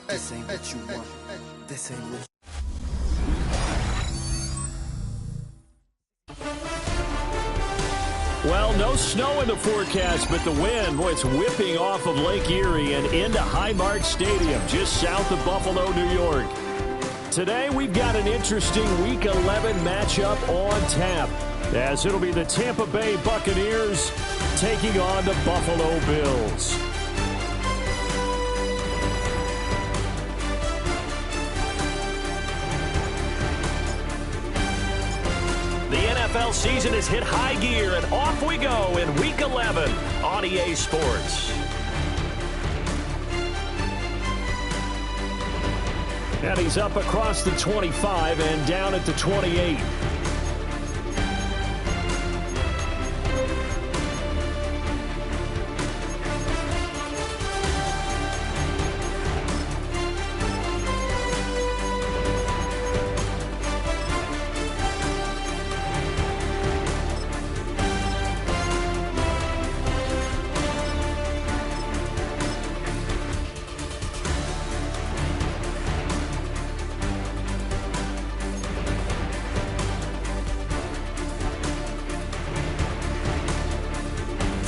This ain't what you want. This ain't what Well, no snow in the forecast, but the wind, boy, it's whipping off of Lake Erie and into Highmark Stadium, just south of Buffalo, New York. Today, we've got an interesting Week 11 matchup on tap, as it'll be the Tampa Bay Buccaneers taking on the Buffalo Bills. The NFL season has hit high gear, and off we go in Week 11 on EA Sports. And he's up across the 25 and down at the 28.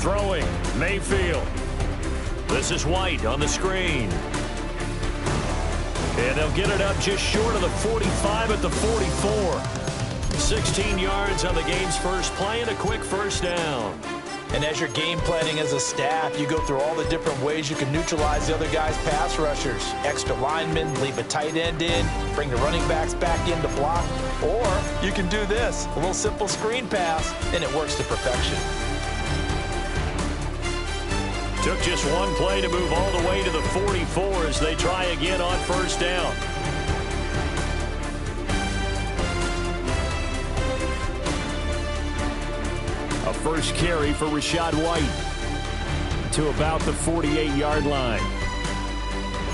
Throwing, Mayfield. This is White on the screen. And they'll get it up just short of the 45 at the 44. 16 yards on the game's first play and a quick first down. And as you're game planning as a staff, you go through all the different ways you can neutralize the other guy's pass rushers. Extra linemen, leave a tight end in, bring the running backs back in to block. Or you can do this, a little simple screen pass, and it works to perfection. Took just one play to move all the way to the 44 as they try again on first down. A first carry for Rachaad White to about the 48-yard line.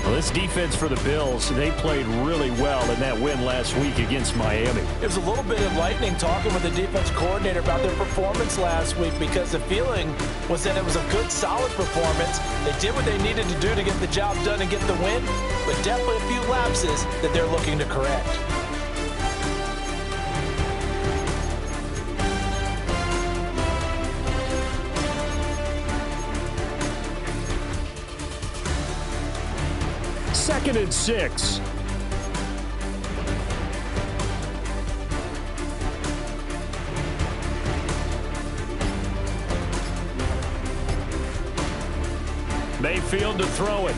Well, this defense for the Bills, they played really well in that win last week against Miami. It was a little bit enlightening talking with the defense coordinator about their performance last week, because the feeling was that it was a good, solid performance. They did what they needed to do to get the job done and get the win, but definitely a few lapses that they're looking to correct. Second and 6. Mayfield to throw it.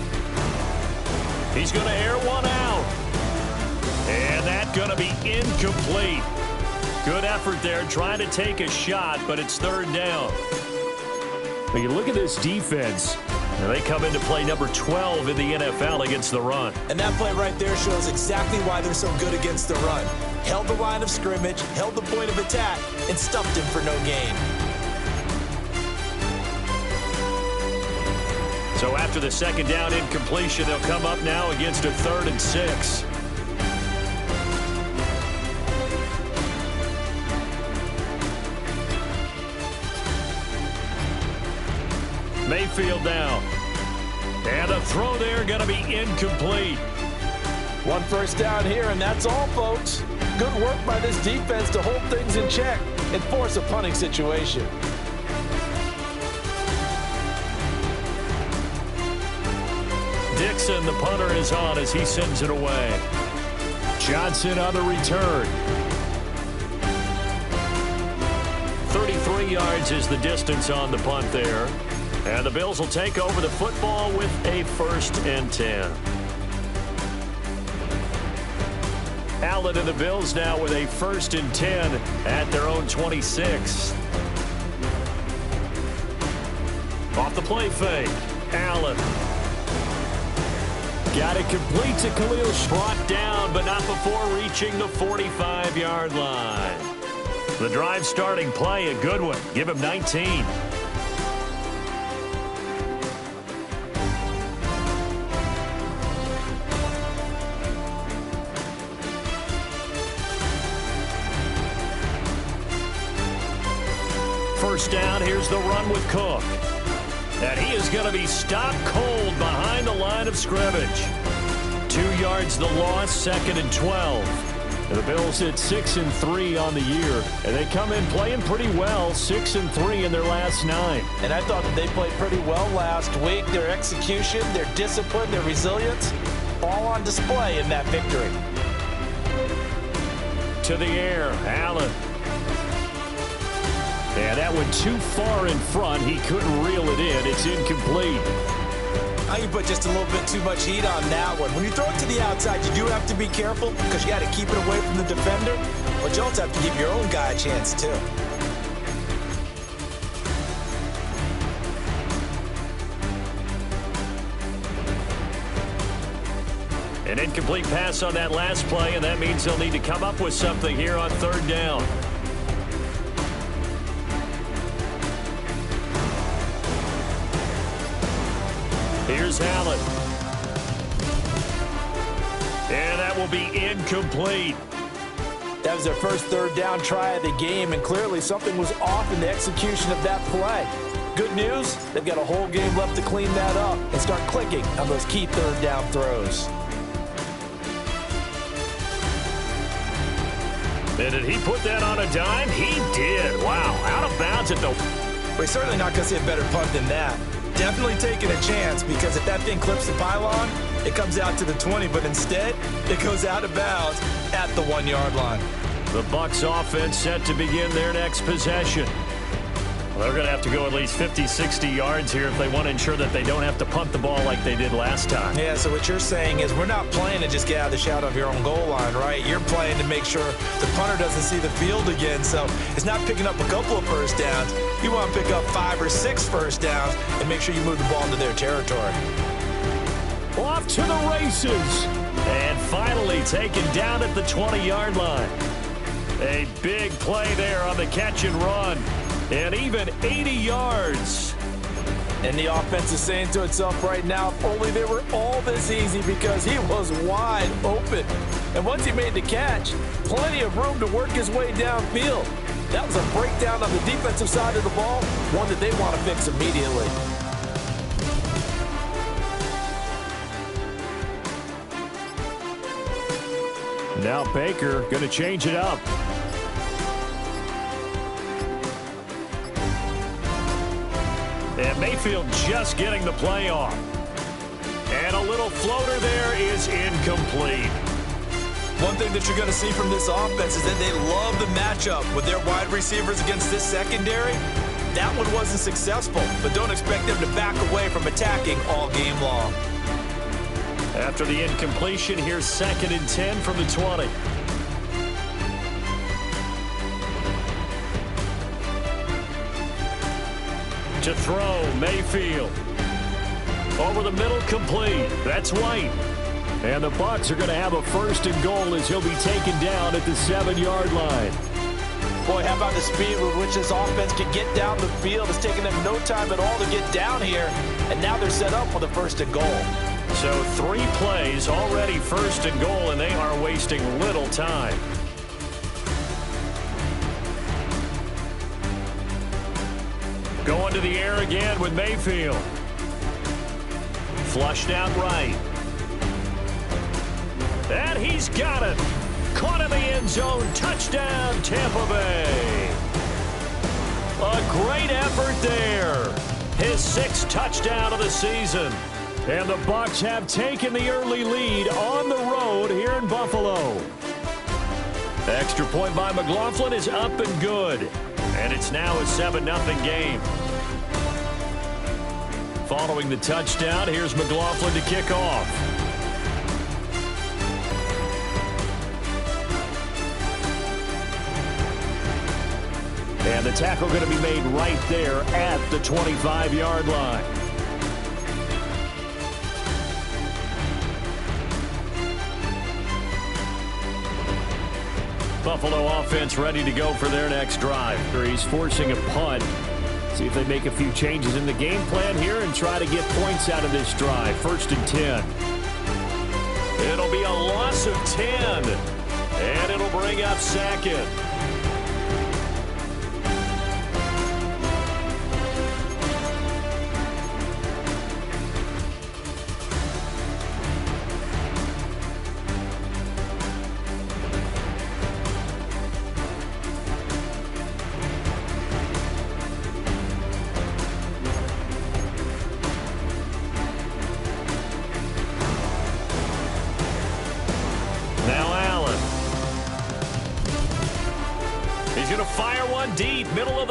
He's going to air one out. And that's going to be incomplete. Good effort there trying to take a shot, but it's third down. When you look at this defense, now they come into play number 12 in the NFL against the run. And that play right there shows exactly why they're so good against the run. Held the line of scrimmage, held the point of attack, and stuffed him for no gain. So after the second down incompletion, they'll come up now against a 3rd and 6. Mayfield down. And a throw there going to be incomplete. One first down here, and that's all, folks. Good work by this defense to hold things in check and force a punting situation. Dixon, the punter, is on as he sends it away. Johnson on the return. 33 yards is the distance on the punt there. And the Bills will take over the football with a 1st and 10. Allen and the Bills now with a 1st and 10 at their own 26. Off the play fake. Allen. Got it complete to Khalil. Brought down, but not before reaching the 45-yard line. The drive starting play, a good one. Give him 19. First down, here's the run with Cook. And he is going to be stopped cold behind the line of scrimmage. 2 yards the loss, 2nd and 12. And the Bills hit 6-3 on the year. And they come in playing pretty well, 6-3 in their last 9. And I thought that they played pretty well last week. Their execution, their discipline, their resilience, all on display in that victory. To the air, Allen. And that went too far in front. He couldn't reel it in. It's incomplete. I can put just a little bit too much heat on that one. When you throw it to the outside, you do have to be careful because you got to keep it away from the defender. But you also have to give your own guy a chance, too. An incomplete pass on that last play, and that means they'll need to come up with something here on 3rd down. Here's Allen. And that will be incomplete. That was their first 3rd down try of the game, and clearly something was off in the execution of that play. Good news, they've got a whole game left to clean that up and start clicking on those key 3rd down throws. And did he put that on a dime? He did. Wow, out of bounds at the... We're certainly not going to see a better punt than that. Definitely taking a chance, because if that thing clips the pylon, it comes out to the 20, but instead, it goes out of bounds at the 1-yard line. The BUCS offense set to begin their next possession. Well, they're going to have to go at least 50, 60 yards here if they want to ensure that they don't have to punt the ball like they did last time. Yeah, so what you're saying is we're not playing to just get out of the shadow of your own goal line, right? You're playing to make sure the punter doesn't see the field again. So it's not picking up a couple of first downs. You want to pick up 5 or 6 first downs and make sure you move the ball into their territory. Off to the races. And finally taken down at the 20-yard line. A big play there on the catch and run. And even 80 yards. And the offense is saying to itself right now, if only they were all this easy, because he was wide open. And once he made the catch, plenty of room to work his way downfield. That was a breakdown on the defensive side of the ball, one that they want to fix immediately. Now Baker going to change it up. And Mayfield just getting the play off. And a little floater there is incomplete. One thing that you're going to see from this offense is that they love the matchup with their wide receivers against this secondary. That one wasn't successful, but don't expect them to back away from attacking all game long. After the incompletion, here's 2nd and 10 from the 20. To throw, Mayfield. Over the middle, complete. That's White. And the BUCS are going to have a 1st and goal as he'll be taken down at the 7-yard line. Boy, how about the speed with which this offense can get down the field? It's taken them no time at all to get down here, and now they're set up for the 1st and goal. So 3 plays already 1st and goal, and they are wasting little time. Going to the air again with Mayfield. Flushed out right. And he's got it. Caught in the end zone. Touchdown, Tampa Bay. A great effort there. His 6th touchdown of the season. And the BUCS have taken the early lead on the road here in Buffalo. Extra point by McLaughlin is up and good. And it's now a 7-0 game. Following the touchdown, here's McLaughlin to kick off. And the tackle going to be made right there at the 25-yard line. Buffalo offense ready to go for their next drive. He's forcing a punt. See if they make a few changes in the game plan here and try to get points out of this drive. 1st and 10. It'll be a loss of 10. And it'll bring up 2nd.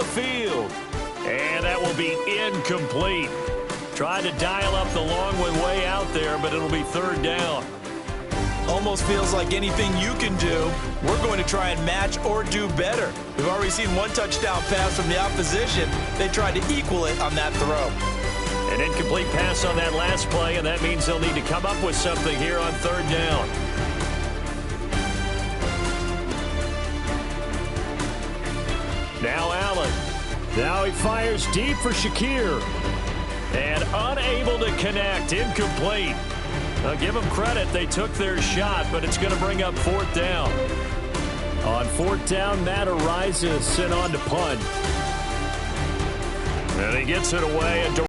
field. And that will be incomplete. Tried to dial up the long one way out there, but it'll be third down. Almost feels like anything you can do, we're going to try and match or do better. We've already seen one touchdown pass from the opposition. They tried to equal it on that throw. An incomplete pass on that last play, and that means they'll need to come up with something here on third down. Now Allen. Now he fires deep for Shakir. And unable to connect. Incomplete. Now give them credit. They took their shot, but it's going to bring up fourth down. On fourth down, Matt Ariza sent on to punt. And he gets it away.